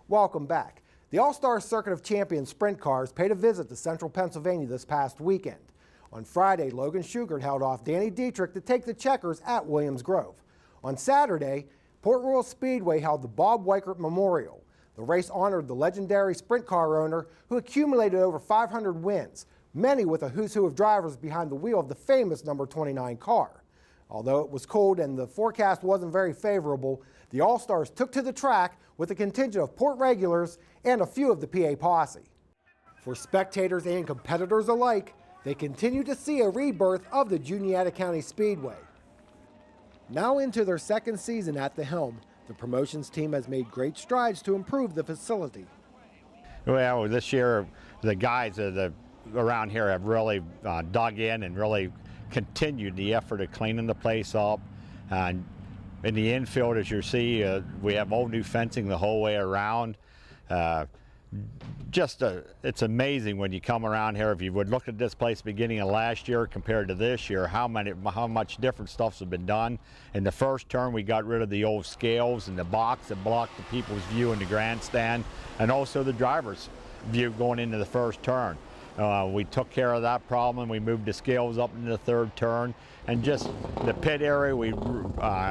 Welcome back. The All-Star Circuit of Champions sprint cars paid a visit to central Pennsylvania this past weekend. On Friday, Logan Schugert held off Danny Dietrich to take the checkers at Williams Grove. On Saturday, Port Royal Speedway held the Bob Weikert Memorial. The race honored the legendary sprint car owner who accumulated over 500 wins, many with a who's who of drivers behind the wheel of the famous number 29 car. Although it was cold and the forecast wasn't very favorable, the All-Stars took to the track with a contingent of Port regulars and a few of the PA posse. For spectators and competitors alike, they continue to see a rebirth of the Juniata County Speedway. Now into their second season at the helm, the promotions team has made great strides to improve the facility. Well, this year the guys around here have really dug in and really continued the effort of cleaning the place up. In the infield, as you see, we have all new fencing the whole way around. It's amazing when you come around here. If you would look at this place beginning of last year compared to this year, how much different stuff's been done. In the first term, we got rid of the old scales and the box that blocked the people's view in the grandstand, and also the driver's view going into the first turn. We took care of that problem, and we moved the scales up into the third turn. And just the pit area,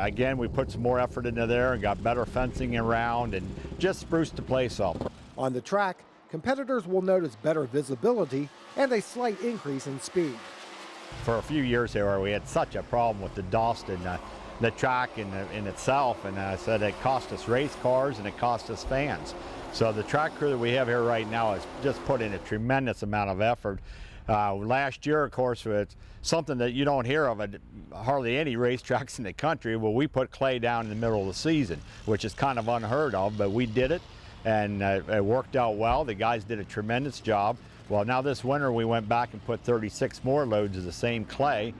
again, we put some more effort into there and got better fencing around and just spruced the place up. On the track, competitors will notice better visibility and a slight increase in speed. For a few years there, we had such a problem with the dust and the track in itself, and I said it cost us race cars and it cost us fans. So the track crew that we have here right now has just put in a tremendous amount of effort. Last year, of course, it's something that you don't hear of at hardly any racetracks in the country. Well, we put clay down in the middle of the season, which is kind of unheard of, but we did it, and it worked out well. The guys did a tremendous job. Well, now this winter we went back and put 36 more loads of the same clay.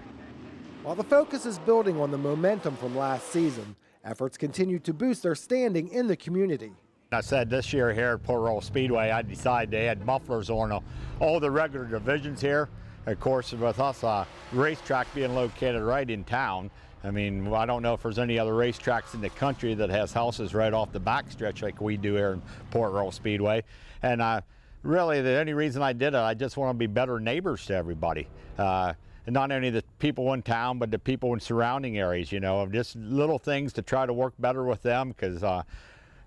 While the focus is building on the momentum from last season, efforts continue to boost their standing in the community. I said this year here at Port Royal Speedway, I decided they had mufflers on all the regular divisions here. Of course, with us, racetrack being located right in town, I mean, I don't know if there's any other racetracks in the country that has houses right off the backstretch like we do here in Port Royal Speedway. And really, the only reason I did it, I just want to be better neighbors to everybody. And not only the people in town, but the people in surrounding areas, you know, just little things to try to work better with them, because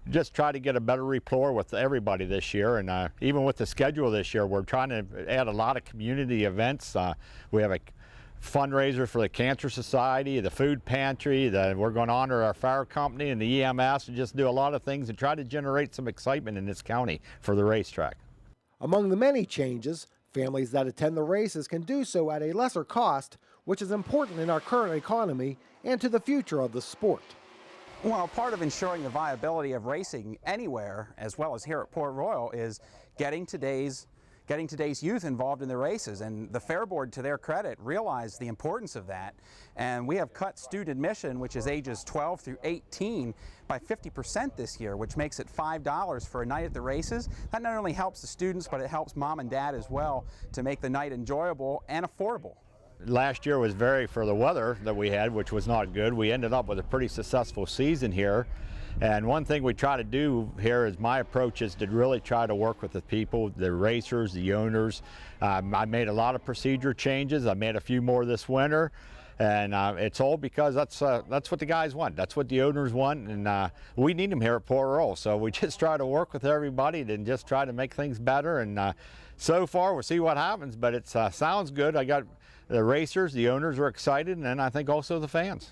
just try to get a better rapport with everybody this year. And even with the schedule this year, we're trying to add a lot of community events. We have a fundraiser for the Cancer Society, the food pantry, we're going to honor our fire company and the EMS, and just do a lot of things and try to generate some excitement in this county for the racetrack. Among the many changes, families that attend the races can do so at a lesser cost, which is important in our current economy and to the future of the sport. Well, part of ensuring the viability of racing anywhere, as well as here at Port Royal, is getting today's youth involved in the races. And the Fair Board, to their credit, realized the importance of that. And we have cut student admission, which is ages 12 through 18, by 50% this year, which makes it $5 for a night at the races. That not only helps the students, but it helps mom and dad as well to make the night enjoyable and affordable. Last year was for the weather that we had, which was not good. We ended up with a pretty successful season here. And one thing we try to do here is my approach is to really try to work with the people, the racers, the owners. I made a lot of procedure changes. I made a few more this winter. And it's all because that's what the guys want. That's what the owners want, and we need them here at Port Royal. So we just try to work with everybody and just try to make things better. And so far, we'll see what happens, but it sounds good. I got the racers, the owners are excited, and I think also the fans.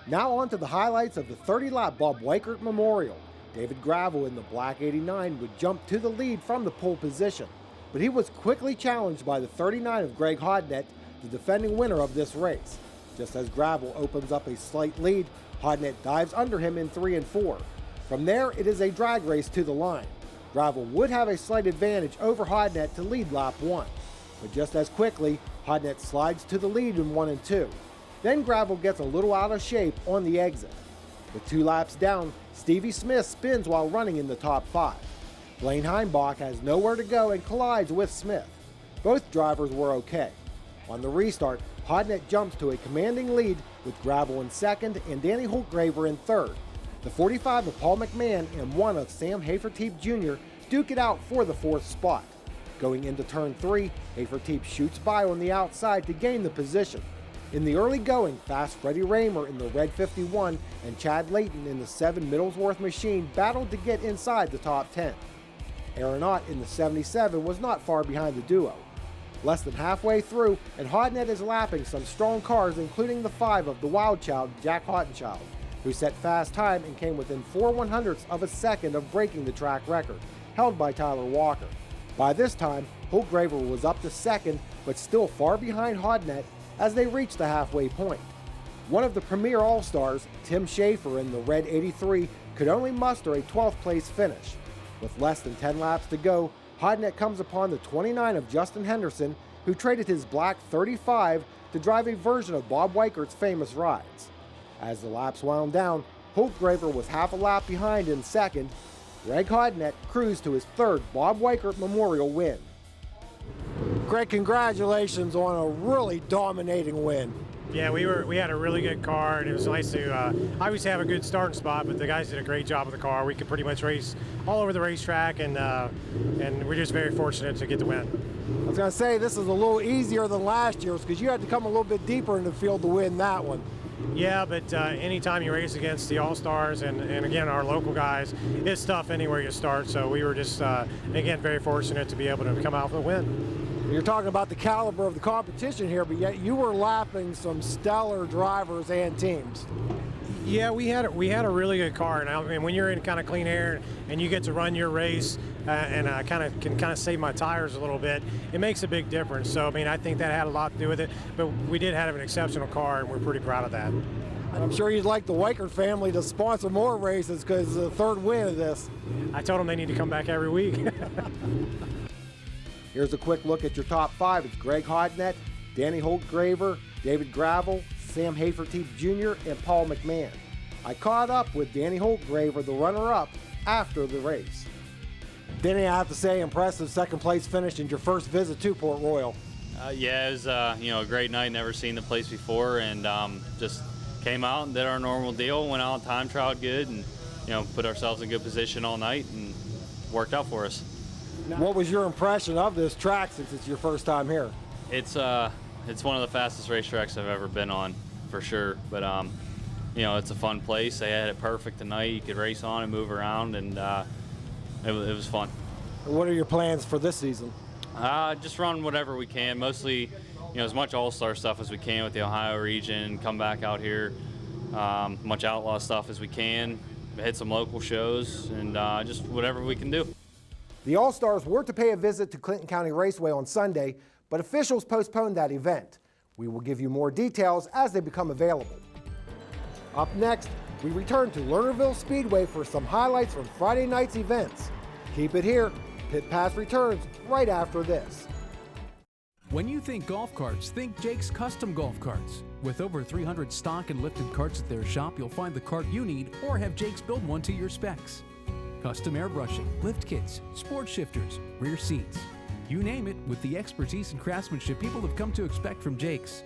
Now on to the highlights of the 30-lap Bob Weikert Memorial. David Gravel in the black 89 would jump to the lead from the pole position, but he was quickly challenged by the 39 of Greg Hodnett, the defending winner of this race. Just as Gravel opens up a slight lead, Hodnett dives under him in 3 and 4. From there, it is a drag race to the line. Gravel would have a slight advantage over Hodnett to lead lap 1, but just as quickly, Hodnett slides to the lead in 1 and 2. Then Gravel gets a little out of shape on the exit. With 2 laps down, Stevie Smith spins while running in the top 5. Blaine Heimbach has nowhere to go and collides with Smith. Both drivers were okay. On the restart, Hodnett jumps to a commanding lead with Gravel in second and Danny Holtgraver in third. The 45 of Paul McMahon and 1 of Sam Haferteep Jr. duke it out for the 4th spot. Going into turn 3, Haferteep shoots by on the outside to gain the position. In the early going, fast Freddie Raymer in the red 51 and Chad Layton in the 7 Middlesworth machine battled to get inside the top 10. Aaron Ott in the 77 was not far behind the duo. Less than halfway through, and Hodnett is lapping some strong cars, including the 5 of the Wild Child, Jack Hottenchild, who set fast time and came within 4/100ths of a second of breaking the track record, held by Tyler Walker. By this time, Holtgraver was up to second, but still far behind Hodnett as they reached the halfway point. One of the premier All-Stars, Tim Schaefer in the red 83, could only muster a 12th place finish. With less than 10 laps to go, Hodnett comes upon the 29 of Justin Henderson, who traded his black 35 to drive a version of Bob Weikert's famous rides. As the laps wound down, Holtgraver was half a lap behind in second. Greg Hodnett cruised to his 3rd Bob Weikert Memorial win. Greg, congratulations on a really dominating win. Yeah, we had a really good car, and it was nice to obviously have a good starting spot, but the guys did a great job with the car. We could pretty much race all over the racetrack, and we're just very fortunate to get the win. I was going to say, this is a little easier than last year's because you had to come a little bit deeper in the field to win that one. Yeah, but anytime you race against the All-Stars and again, our local guys, it's tough anywhere you start, so we were just, again, very fortunate to be able to come out with a win. You're talking about the caliber of the competition here, but yet you were lapping some stellar drivers and teams. Yeah, we had a really good car, and I mean, when you're in kind of clean air and you get to run your race and I can save my tires a little bit, it makes a big difference. So I mean, I think that had a lot to do with it, but we did have an exceptional car, and we're pretty proud of that. I'm sure you'd like the Weikert family to sponsor more races because the 3rd win of this. I told them they need to come back every week. Here's a quick look at your top 5. It's Greg Hodnett, Danny Holtgraver, David Gravel, Sam Haferteep Jr., and Paul McMahon. I caught up with Danny Holtgraver, the runner-up, after the race. Danny, I have to say, impressive 2nd place finish in your first visit to Port Royal. Yeah, it was a great night. Never seen the place before, and just came out and did our normal deal. Went out, time trialed good, and put ourselves in good position all night, and worked out for us. What was your impression of this track since it's your first time here? It's one of the fastest racetracks I've ever been on, for sure. But it's a fun place. They had it perfect tonight. You could race on and move around, and it was fun. What are your plans for this season? Just run whatever we can. Mostly, as much all-star stuff as we can with the Ohio region. Come back out here, much outlaw stuff as we can. Hit some local shows, and just whatever we can do. The All-Stars were to pay a visit to Clinton County Raceway on Sunday, but officials postponed that event. We will give you more details as they become available. Up next, we return to Lernerville Speedway for some highlights from Friday night's events. Keep it here. Pit Pass returns right after this. When you think golf carts, think Jake's Custom Golf Carts. With over 300 stock and lifted carts at their shop, you'll find the cart you need or have Jake's build one to your specs. Custom airbrushing, lift kits, sport shifters, rear seats. You name it, with the expertise and craftsmanship people have come to expect from Jake's.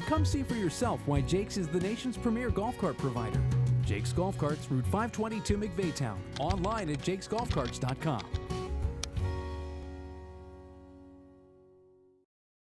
Come see for yourself why Jake's is the nation's premier golf cart provider. Jake's Golf Carts, Route 522 McVeigh Town. Online at jakesgolfcarts.com.